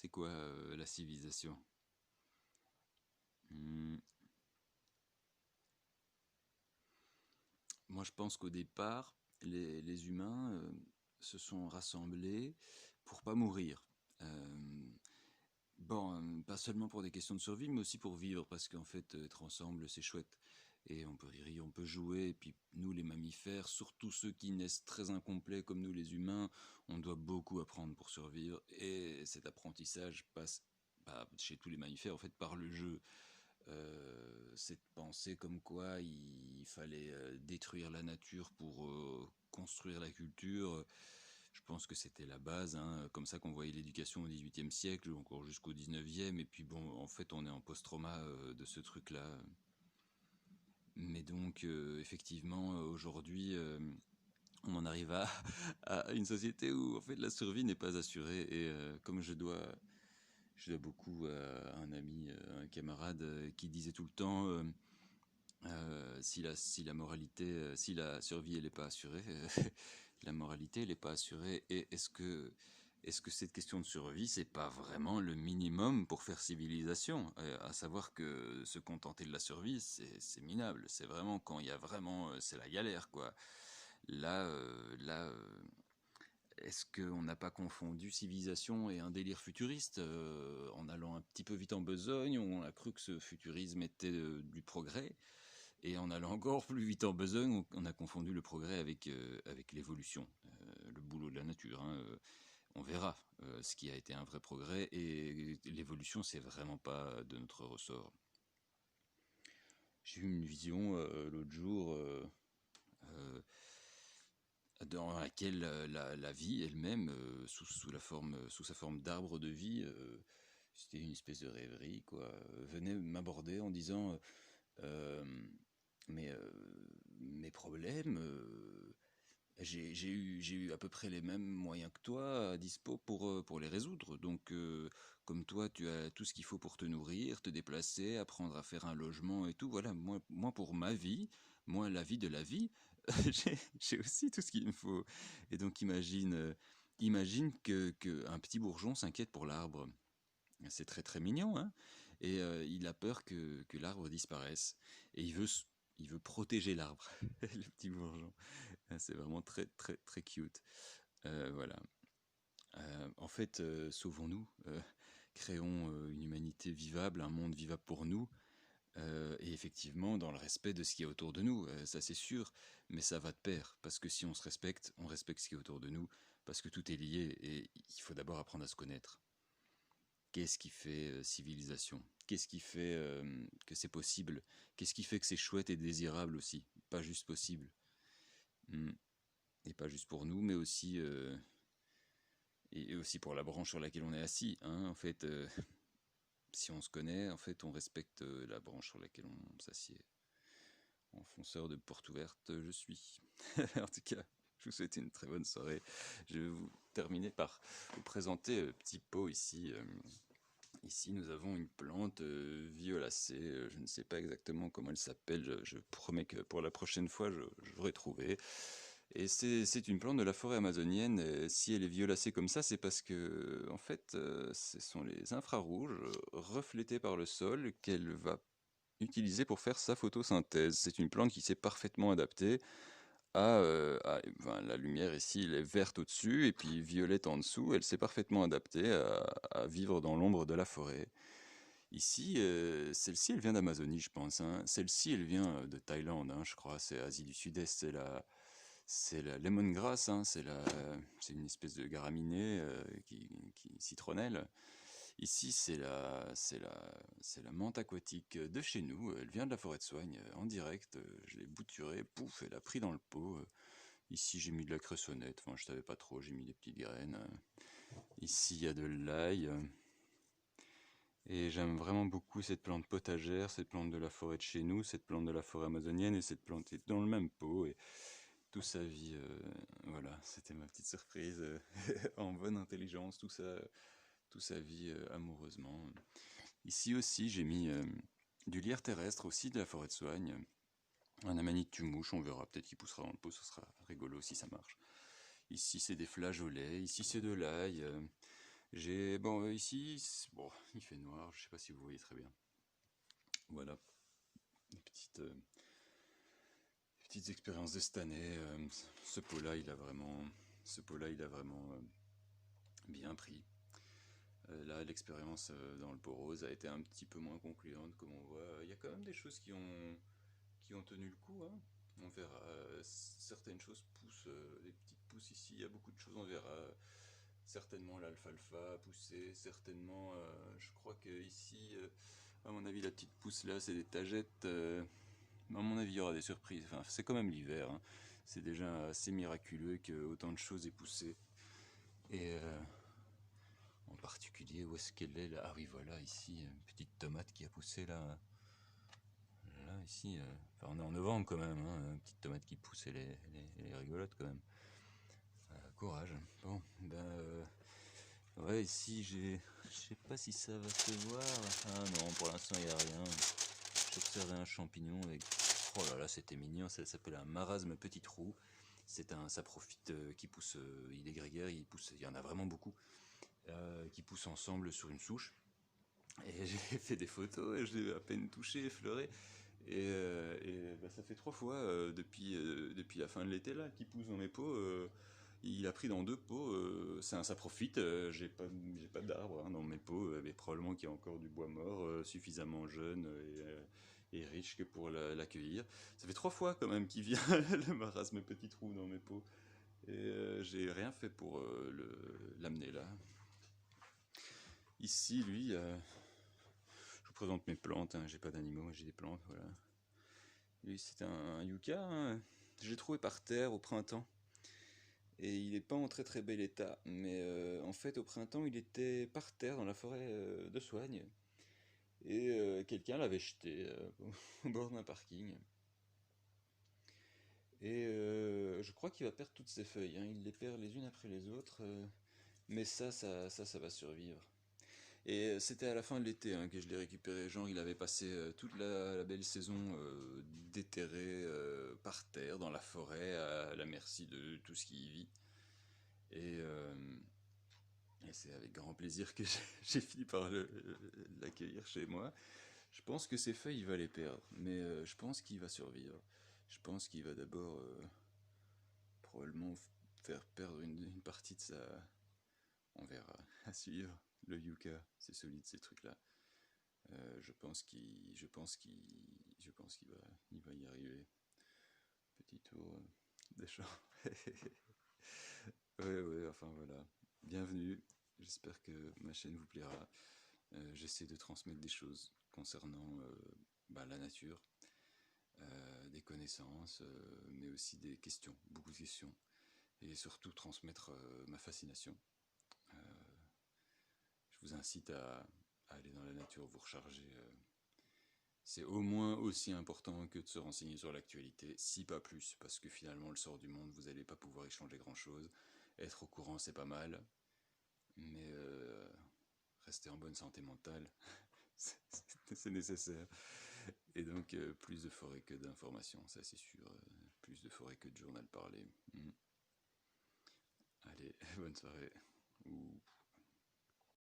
C'est quoi la civilisation? Hmm. Moi, je pense qu'au départ, les humains se sont rassemblés pour pas mourir. Euh, Bon, pas seulement pour des questions de survie, mais aussi pour vivre, parce qu'en fait, être ensemble, c'est chouette. Et on peut rire, on peut jouer, et puis nous, les mammifères, surtout ceux qui naissent très incomplets comme nous, les humains, on doit beaucoup apprendre pour survivre, et cet apprentissage passe, bah, chez tous les mammifères, en fait, par le jeu. Cette pensée comme quoi il fallait détruire la nature pour construire la culture, je pense que c'était la base, hein, comme ça qu'on voyait l'éducation au XVIIIe siècle, encore jusqu'au XIXe, et puis bon, en fait, on est en post-trauma de ce truc-là. Mais donc, effectivement, aujourd'hui, on en arrive à une société où, en fait, la survie n'est pas assurée, et comme je dois beaucoup à un ami, un camarade qui disait tout le temps si la moralité, si la survie elle n'est pas assurée, la moralité elle n'est pas assurée. Et est-ce que cette question de survie c'est pas vraiment le minimum pour faire civilisation? À savoir que se contenter de la survie c'est minable. C'est vraiment quand il y a vraiment c'est la galère quoi. Là, est-ce qu'on n'a pas confondu civilisation et un délire futuriste en allant un petit peu vite en besogne? On a cru que ce futurisme était du progrès, et en allant encore plus vite en besogne, on a confondu le progrès avec l'évolution, le boulot de la nature, hein. On verra ce qui a été un vrai progrès, et l'évolution, c'est vraiment pas de notre ressort. J'ai eu une vision l'autre jour euh, dans laquelle la vie elle-même, sous sa forme d'arbre de vie, c'était une espèce de rêverie, quoi, venait m'aborder en disant euh, mais mes problèmes, j'ai eu à peu près les mêmes moyens que toi à dispo pour les résoudre. Donc, comme toi, tu as tout ce qu'il faut pour te nourrir, te déplacer, apprendre à faire un logement et tout. Voilà, moi pour ma vie, moi, la vie de la vie, j'ai aussi tout ce qu'il me faut. Et donc, imagine que un petit bourgeon s'inquiète pour l'arbre. C'est très très mignon, hein. Et il a peur que l'arbre disparaisse. Et il veut protéger l'arbre, le petit bourgeon. C'est vraiment très très très cute. Voilà. En fait, sauvons-nous, créons une humanité vivable, un monde vivable pour nous, et effectivement dans le respect de ce qui est autour de nous, ça c'est sûr, mais ça va de pair, parce que si on se respecte, on respecte ce qui est autour de nous, parce que tout est lié, et il faut d'abord apprendre à se connaître. Qu'est-ce qui fait civilisation? Qu'est-ce qui fait que c'est possible? Qu'est-ce qui fait que c'est chouette et désirable aussi? Pas juste possible. Hmm. Et pas juste pour nous, mais aussi, et aussi pour la branche sur laquelle on est assis, hein. En fait, si on se connaît, en fait, on respecte la branche sur laquelle on s'assied. Enfonceur de porte ouverte, je suis. En tout cas, je vous souhaite une très bonne soirée. Je vais vous terminer par vous présenter le petit pot ici. Ici, nous avons une plante violacée. Je ne sais pas exactement comment elle s'appelle. Je promets que pour la prochaine fois, je l'aurai trouvée. Et c'est une plante de la forêt amazonienne. Et si elle est violacée comme ça, c'est parce que, en fait, ce sont les infrarouges reflétés par le sol qu'elle va utiliser pour faire sa photosynthèse. C'est une plante qui s'est parfaitement adaptée enfin, la lumière ici, elle est verte au-dessus et puis violette en dessous. Elle s'est parfaitement adaptée à vivre dans l'ombre de la forêt. Ici, celle-ci, elle vient d'Amazonie, je pense, hein. Celle-ci, elle vient de Thaïlande, hein, je crois. C'est Asie du Sud-Est. C'est la lemongrass, hein. C'est une espèce de graminée qui citronnelle. Ici, c'est la menthe aquatique de chez nous. Elle vient de la forêt de Soigne, en direct. Je l'ai bouturée, pouf, elle a pris dans le pot. Ici, j'ai mis de la cressonnette. Enfin, je savais pas trop, j'ai mis des petites graines. Ici, il y a de l'ail. Et j'aime vraiment beaucoup cette plante potagère, cette plante de la forêt de chez nous, cette plante de la forêt amazonienne, et cette plante est dans le même pot. Et tout sa vie, voilà, c'était ma petite surprise en bonne intelligence, tout sa vie amoureusement. Ici aussi, j'ai mis du lierre terrestre, aussi de la forêt de Soigne, un amanite tumouche, on verra, peut-être qu'il poussera dans le pot, ce sera rigolo si ça marche. Ici, c'est des flageolets, ici, c'est de l'ail. Bon, ici, bon, il fait noir, je sais pas si vous voyez très bien. Voilà, des petites expériences de cette année. Ce pot-là, ce pot-là, il a vraiment bien pris. Là, l'expérience dans le pot rose a été un petit peu moins concluante, comme on voit. Il y a quand même des choses qui ont tenu le coup, hein. On verra. Certaines choses poussent, des petites pousses ici. Il y a beaucoup de choses, on verra. Certainement l'alfalfa a poussé. Certainement, je crois que ici, à mon avis, la petite pousse là, c'est des tagettes. À mon avis, il y aura des surprises. Enfin, c'est quand même l'hiver, hein. C'est déjà assez miraculeux que autant de choses aient poussé. Et en particulier, où est-ce qu'elle est là? Ah oui, voilà, ici, une petite tomate qui a poussé là. Là, ici, enfin, on est en novembre quand même, hein, une petite tomate qui pousse, elle est rigolote quand même. Courage. Bon, ben, ouais, ici, je sais pas si ça va se voir. Ah non, pour l'instant, il n'y a rien. J'observais un champignon avec. Oh là là, c'était mignon, ça s'appelle un marasme petit trou. C'est un saprophyte qui pousse, il est grégaire, il y en a vraiment beaucoup, qui poussent ensemble sur une souche. Et j'ai fait des photos et je l'ai à peine touché, effleuré. Bah, ça fait 3 fois depuis la fin de l'été là qu'il pousse dans mes pots. Il a pris dans 2 pots. C'est un saprophyte. J'ai pas d'arbre hein, dans mes pots, mais probablement qu'il y a encore du bois mort suffisamment jeune et riche que pour l'accueillir. Ça fait 3 fois quand même qu'il vient le marasme petit trou dans mes pots. Et j'ai rien fait pour l'amener là. Ici, lui, je vous présente mes plantes, hein, j'ai pas d'animaux, j'ai des plantes, voilà. Lui, c'est un yucca, hein. Je l'ai trouvé par terre au printemps. Et il n'est pas en très très bel état. Mais en fait, au printemps, il était par terre dans la forêt de Soigne. Et quelqu'un l'avait jeté au bord d'un parking. Et je crois qu'il va perdre toutes ses feuilles, hein. Il les perd les unes après les autres. Mais ça va survivre. Et c'était à la fin de l'été hein, que je l'ai récupéré. Genre, il avait passé toute la belle saison déterré par terre dans la forêt à la merci de tout ce qui y vit. Et, euh, et c'est avec grand plaisir que j'ai fini par l'accueillir chez moi. Je pense que ses feuilles, il va les perdre, mais je pense qu'il va survivre. Je pense qu'il va d'abord probablement faire perdre une partie de sa. On verra à suivre. Le yucca, c'est solide ces trucs-là. Je pense il va y arriver. Petit tour des champs. Ouais, ouais, enfin voilà. Bienvenue. J'espère que ma chaîne vous plaira. J'essaie de transmettre des choses concernant bah, la nature, des connaissances, mais aussi des questions, beaucoup de questions, et surtout transmettre ma fascination. Euh, je vous incite à aller dans la nature, vous recharger. C'est au moins aussi important que de se renseigner sur l'actualité, si pas plus, parce que finalement le sort du monde, vous n'allez pas pouvoir y changer grand-chose. Être au courant, c'est pas mal, mais rester en bonne santé mentale, c'est nécessaire. Et donc, plus de forêt que d'informations, ça c'est sûr. Plus de forêt que de journal parlé. Allez, bonne soirée. Ou